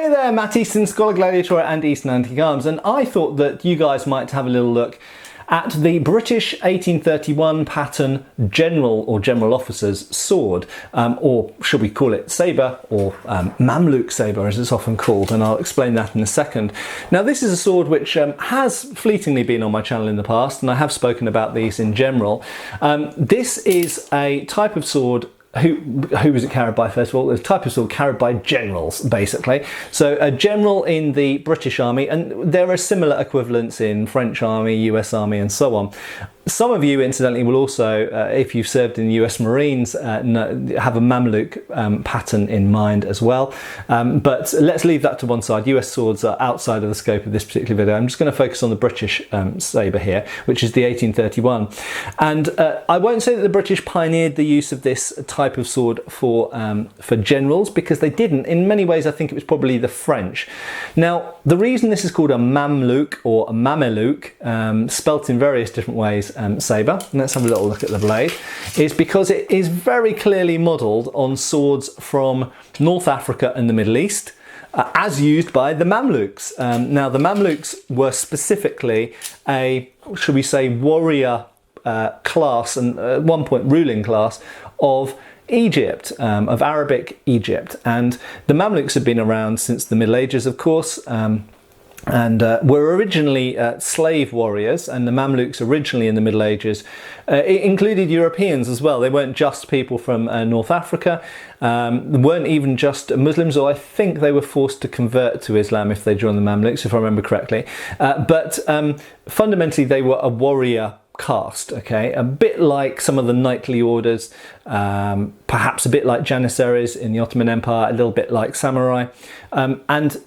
Hey there, Matt Easton, Schola Gladiatoria and Easton Antique Arms, and I thought that you guys might have a little look at the British 1831 pattern general or general officer's sword, or should we call it sabre, or Mameluke Sabre as it's often called, and I'll explain that in a second. Now this is a sword which has fleetingly been on my channel in the past, and I have spoken about these in general. This is a type of sword. Who was it carried by, first of all? It was a type of sword carried by generals, basically. So a general in the British Army, and there are similar equivalents in French Army, US Army, and so on. Some of you, incidentally, will also, if you've served in the US Marines, have a Mameluke pattern in mind as well. But let's leave that to one side. US swords are outside of the scope of this particular video. I'm just going to focus on the British sabre here, which is the 1831. And I won't say that the British pioneered the use of this type of sword for generals, because they didn't. In many ways, I think it was probably the French. Now, the reason this is called a Mameluke or a Mameluke, spelt in various different ways, sabre, and let's have a little look at the blade, is because it is very clearly modelled on swords from North Africa and the Middle East, as used by the Mamluks. Now the Mamluks were specifically a, should we say, warrior class, and at one point ruling class of Egypt, of Arabic Egypt, and the Mamluks have been around since the Middle Ages, of course, and were originally slave warriors, and the Mamluks originally in the Middle Ages it included Europeans as well. They weren't just people from North Africa, weren't even just Muslims, or I think they were forced to convert to Islam if they joined the Mamluks, if I remember correctly. But fundamentally they were a warrior caste, okay, a bit like some of the knightly orders, perhaps a bit like Janissaries in the Ottoman Empire, a little bit like samurai, and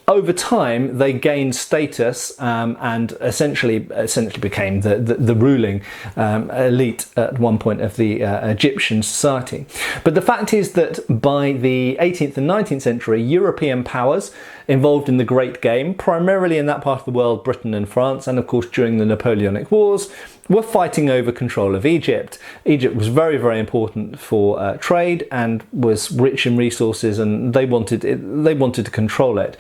over time they gained status and essentially became the ruling elite at one point of the Egyptian society. But the fact is that by the 18th and 19th century, European powers involved in the Great Game, primarily in that part of the world, Britain and France, and of course during the Napoleonic Wars, were fighting over control of Egypt. Egypt was very, very important for trade and was rich in resources, and they wanted to control it.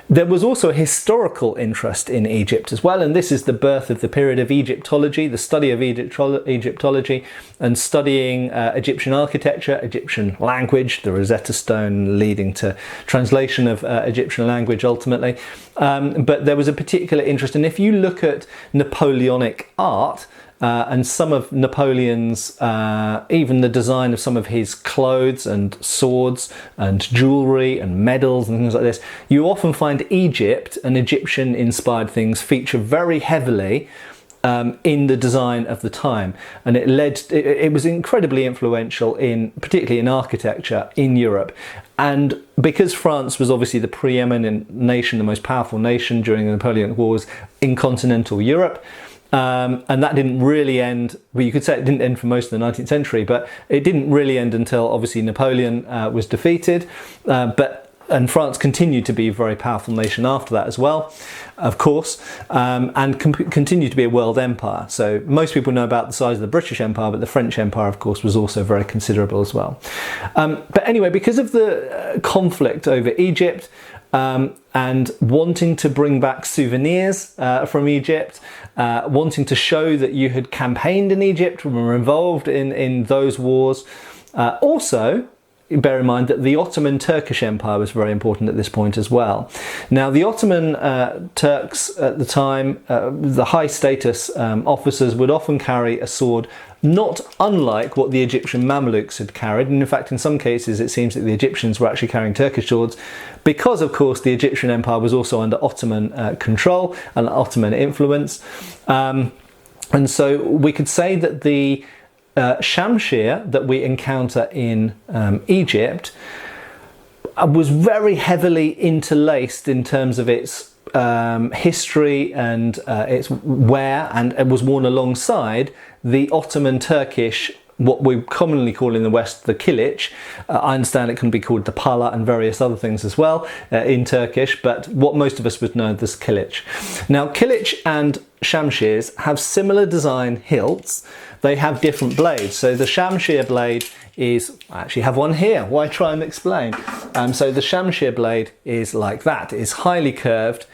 There was also a historical interest in Egypt as well, and this is the birth of the period of Egyptology, the study of Egyptology, and studying Egyptian architecture, Egyptian language, the Rosetta Stone leading to translation of Egyptian language ultimately. But there was a particular interest, and if you look at Napoleonic art, and some of Napoleon's, even the design of some of his clothes and swords and jewellery and medals and things like this, you often find Egypt and Egyptian inspired things feature very heavily in the design of the time, and it was incredibly influential particularly in architecture in Europe. And because France was obviously the preeminent nation, the most powerful nation during the Napoleonic Wars in continental Europe, and that didn't really end, well, you could say it didn't end for most of the 19th century, but it didn't really end until obviously Napoleon was defeated, and France continued to be a very powerful nation after that as well, of course, and continued to be a world empire. So most people know about the size of the British Empire, but the French Empire, of course, was also very considerable as well. But anyway, because of the conflict over Egypt, and wanting to bring back souvenirs from Egypt, wanting to show that you had campaigned in Egypt and were involved in those wars. Also, bear in mind that the Ottoman Turkish Empire was very important at this point as well. Now, the Ottoman Turks at the time, the high status officers would often carry a sword not unlike what the Egyptian Mamelukes had carried, and in fact in some cases it seems that the Egyptians were actually carrying Turkish swords, because of course the Egyptian Empire was also under Ottoman control and Ottoman influence. And so we could say that the Shamshir that we encounter in Egypt was very heavily interlaced in terms of its history and its wear, and it was worn alongside the Ottoman Turkish, what we commonly call in the West the kilich. I understand it can be called the pala and various other things as well in Turkish, but what most of us would know as kilich. Now, kilich and shamshirs have similar design hilts. They have different blades. So the shamshir blade is, I actually have one here, why try and explain? So the Shamshir blade is like that. It's highly curved,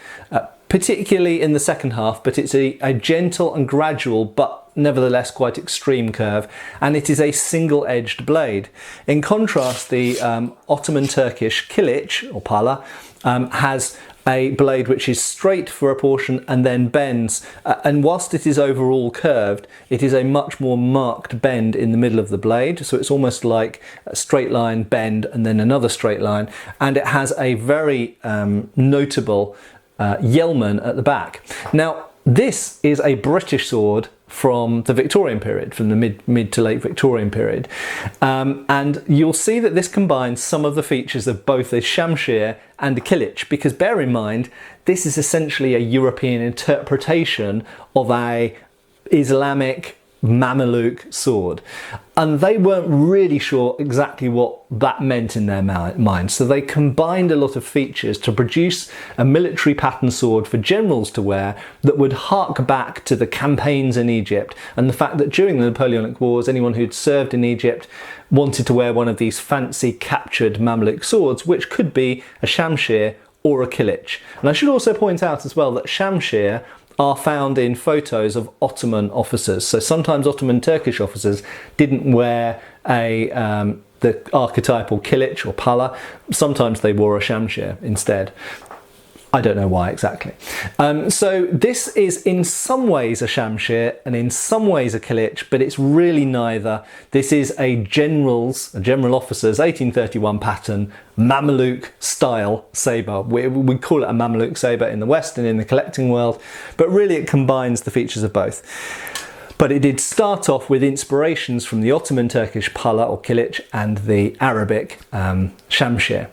particularly in the second half, but it's a gentle and gradual but nevertheless quite extreme curve, and it is a single-edged blade. In contrast, the Ottoman Turkish kilic or pala has a blade which is straight for a portion and then bends, and whilst it is overall curved, it is a much more marked bend in the middle of the blade, so it's almost like a straight line bend and then another straight line, and it has a very notable yeoman at the back. Now, this is a British sword from the Victorian period, from the mid to late Victorian period, and you'll see that this combines some of the features of both a Shamshir and a kilic, because bear in mind this is essentially a European interpretation of a Islamic Mameluke sword, and they weren't really sure exactly what that meant in their mind, so they combined a lot of features to produce a military pattern sword for generals to wear that would hark back to the campaigns in Egypt, and the fact that during the Napoleonic Wars anyone who'd served in Egypt wanted to wear one of these fancy captured Mameluke swords, which could be a Shamshir or a kilic. And I should also point out as well that Shamshir are found in photos of Ottoman officers. So sometimes Ottoman Turkish officers didn't wear the archetypal kilic or pala. Sometimes they wore a Shamshir instead. I don't know why exactly. So this is in some ways a Shamshir and in some ways a kilic, but it's really neither. This is a general officer's 1831 pattern Mameluke style sabre. We call it a Mameluke sabre in the West and in the collecting world, but really it combines the features of both. But it did start off with inspirations from the Ottoman Turkish pala or kilic and the Arabic Shamshir.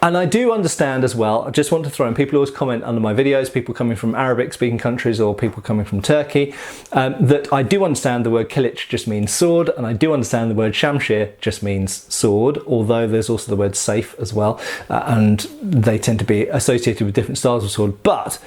And I do understand as well, I just want to throw in, people always comment under my videos, people coming from Arabic speaking countries or people coming from Turkey, that I do understand the word kilic just means sword, and I do understand the word Shamshir just means sword, although there's also the word safe as well, and they tend to be associated with different styles of sword. But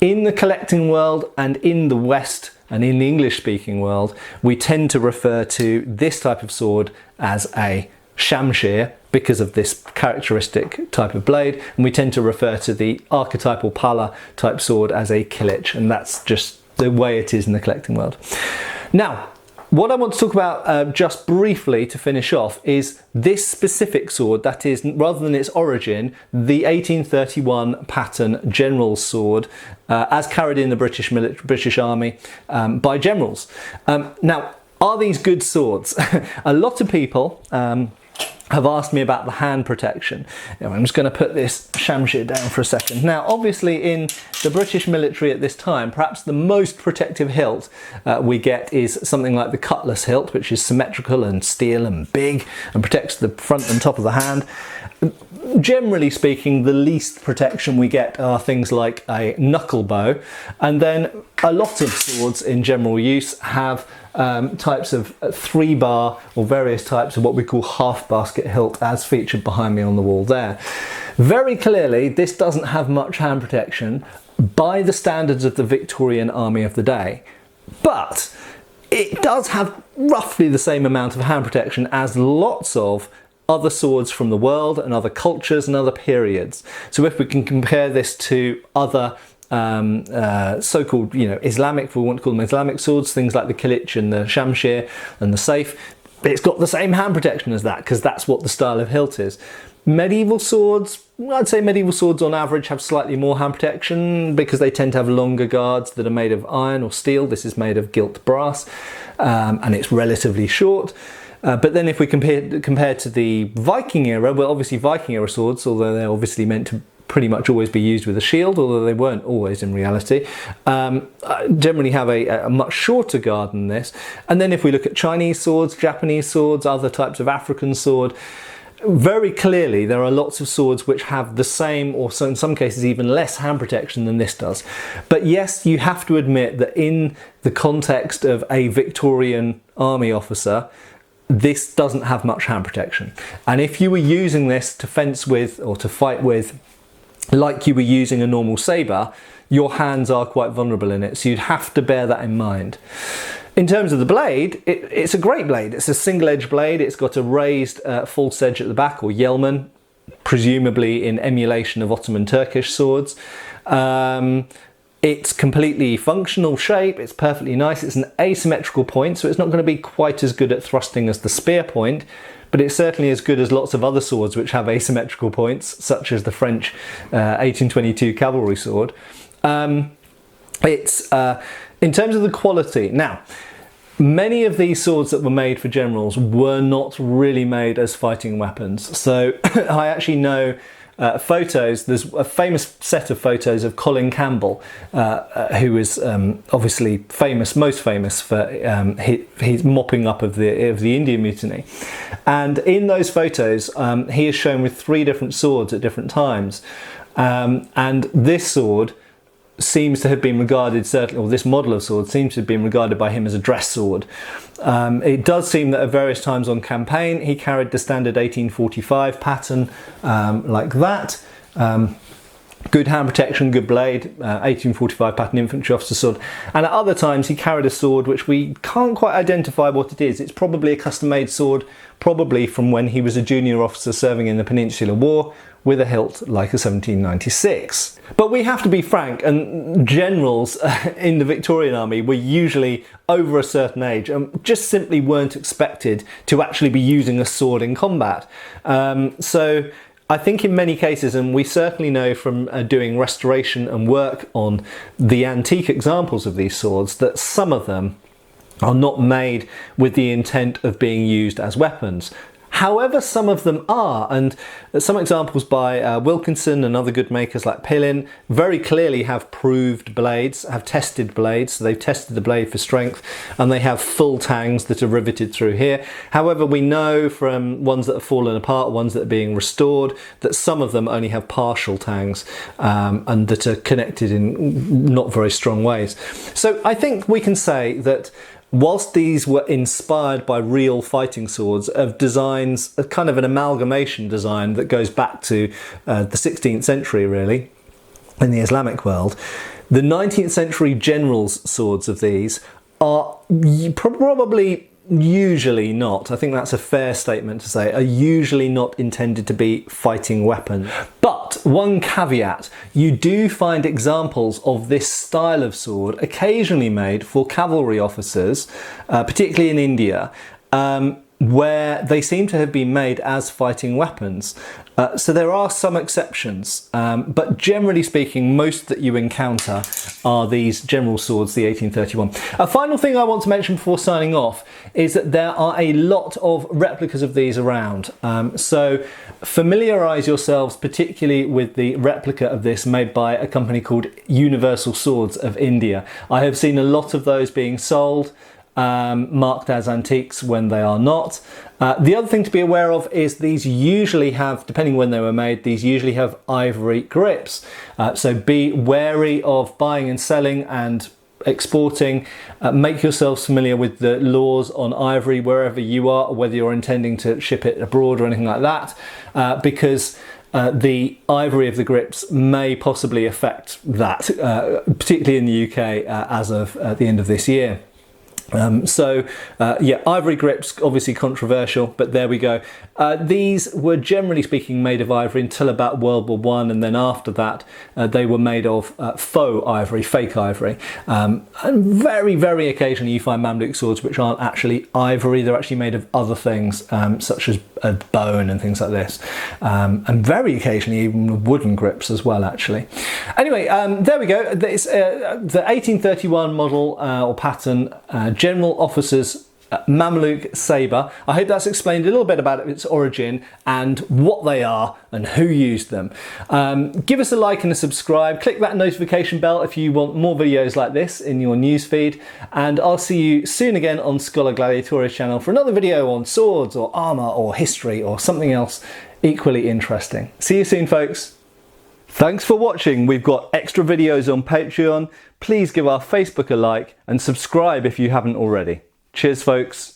in the collecting world and in the West and in the English-speaking world, we tend to refer to this type of sword as a Shamshir because of this characteristic type of blade, and we tend to refer to the archetypal pala type sword as a kilic, and that's just the way it is in the collecting world. Now, what I want to talk about just briefly to finish off is this specific sword, that is, rather than its origin, the 1831 pattern general sword as carried in the British Army by generals. Now, are these good swords? A lot of people have asked me about the hand protection. I'm just going to put this Shamshir down for a second. Now, obviously in the British military at this time, perhaps the most protective hilt we get is something like the cutlass hilt, which is symmetrical and steel and big and protects the front and top of the hand. Generally speaking, the least protection we get are things like a knuckle bow, and then a lot of swords in general use have types of 3-bar or various types of what we call half basket hilt, as featured behind me on the wall there. Very clearly, this doesn't have much hand protection by the standards of the Victorian army of the day, but it does have roughly the same amount of hand protection as lots of other swords from the world and other cultures and other periods. So if we can compare this to other so-called, Islamic, if we want to call them Islamic swords, things like the kilic and the Shamshir and the safe, it's got the same hand protection as that, because that's what the style of hilt is. Medieval swords, I'd say medieval swords on average have slightly more hand protection because they tend to have longer guards that are made of iron or steel. This is made of gilt brass, and it's relatively short. But then if we compare to the Viking era, well, obviously Viking era swords, although they're obviously meant to pretty much always be used with a shield, although they weren't always in reality, generally have a much shorter guard than this. And then if we look at Chinese swords, Japanese swords, other types of African sword, very clearly there are lots of swords which have the same, or so in some cases even less, hand protection than this does. But yes, you have to admit that in the context of a Victorian army officer, this doesn't have much hand protection. And if you were using this to fence with or to fight with like you were using a normal sabre, your hands are quite vulnerable in it, so you'd have to bear that in mind. In terms of the blade, it's a great blade. It's a single edge blade. It's got a raised false edge at the back, or yelman, presumably in emulation of Ottoman Turkish swords. It's completely functional shape. It's perfectly nice. It's an asymmetrical point, so it's not going to be quite as good at thrusting as the spear point, but it's certainly as good as lots of other swords which have asymmetrical points, such as the French 1822 cavalry sword. In terms of the quality, now, many of these swords that were made for generals were not really made as fighting weapons. So I actually know photos. There's a famous set of photos of Colin Campbell, who is obviously famous, most famous for his mopping up of the Indian Mutiny. And in those photos, he is shown with 3 different swords at different times. And this sword seems to have been regarded, certainly, or this model of sword seems to have been regarded by him as a dress sword. It does seem that at various times on campaign he carried the standard 1845 pattern like that. Good hand protection, good blade, 1845 pattern infantry officer sword. And at other times he carried a sword which we can't quite identify what it is. It's probably a custom made sword, probably from when he was a junior officer serving in the Peninsular War, with a hilt like a 1796. But we have to be frank, and generals in the Victorian army were usually over a certain age and just simply weren't expected to actually be using a sword in combat. So I think in many cases, and we certainly know from doing restoration and work on the antique examples of these swords, that some of them are not made with the intent of being used as weapons. However, some of them are, and some examples by Wilkinson and other good makers like Pillin very clearly have proved blades, have tested blades, so they've tested the blade for strength, and they have full tangs that are riveted through here. However, we know from ones that have fallen apart, ones that are being restored, that some of them only have partial tangs and that are connected in not very strong ways. So I think we can say that whilst these were inspired by real fighting swords of designs, a kind of an amalgamation design that goes back to the 16th century really, in the Islamic world, the 19th century generals' swords of these are probably usually not, I think that's a fair statement to say, are usually not intended to be fighting weapons. But one caveat, you do find examples of this style of sword occasionally made for cavalry officers, particularly in India, where they seem to have been made as fighting weapons. So there are some exceptions, but generally speaking, most that you encounter are these general swords, the 1831. A final thing I want to mention before signing off is that there are a lot of replicas of these around. So familiarise yourselves particularly with the replica of this made by a company called Universal Swords of India. I have seen a lot of those being sold, marked as antiques when they are not. The other thing to be aware of is these usually have, depending when they were made, these usually have ivory grips. So be wary of buying and selling and exporting. Make yourselves familiar with the laws on ivory wherever you are, whether you're intending to ship it abroad or anything like that, because the ivory of the grips may possibly affect that, particularly in the UK as of the end of this year. Yeah, ivory grips, obviously controversial, but there we go. These were generally speaking made of ivory until about World War I, and then after that they were made of faux ivory, fake ivory. And very, very occasionally you find Mameluke swords which aren't actually ivory, they're actually made of other things, such as bone and things like this. And very occasionally even wooden grips as well, actually. Anyway, there we go. It's the 1831 model or pattern, General Officers Mameluke Sabre. I hope that's explained a little bit about its origin and what they are and who used them. Give us a like and a subscribe. Click that notification bell if you want more videos like this in your newsfeed. And I'll see you soon again on Schola Gladiatoria channel for another video on swords or armour or history or something else equally interesting. See you soon, folks. Thanks for watching. We've got extra videos on Patreon. Please give our Facebook a like and subscribe if you haven't already. Cheers, folks.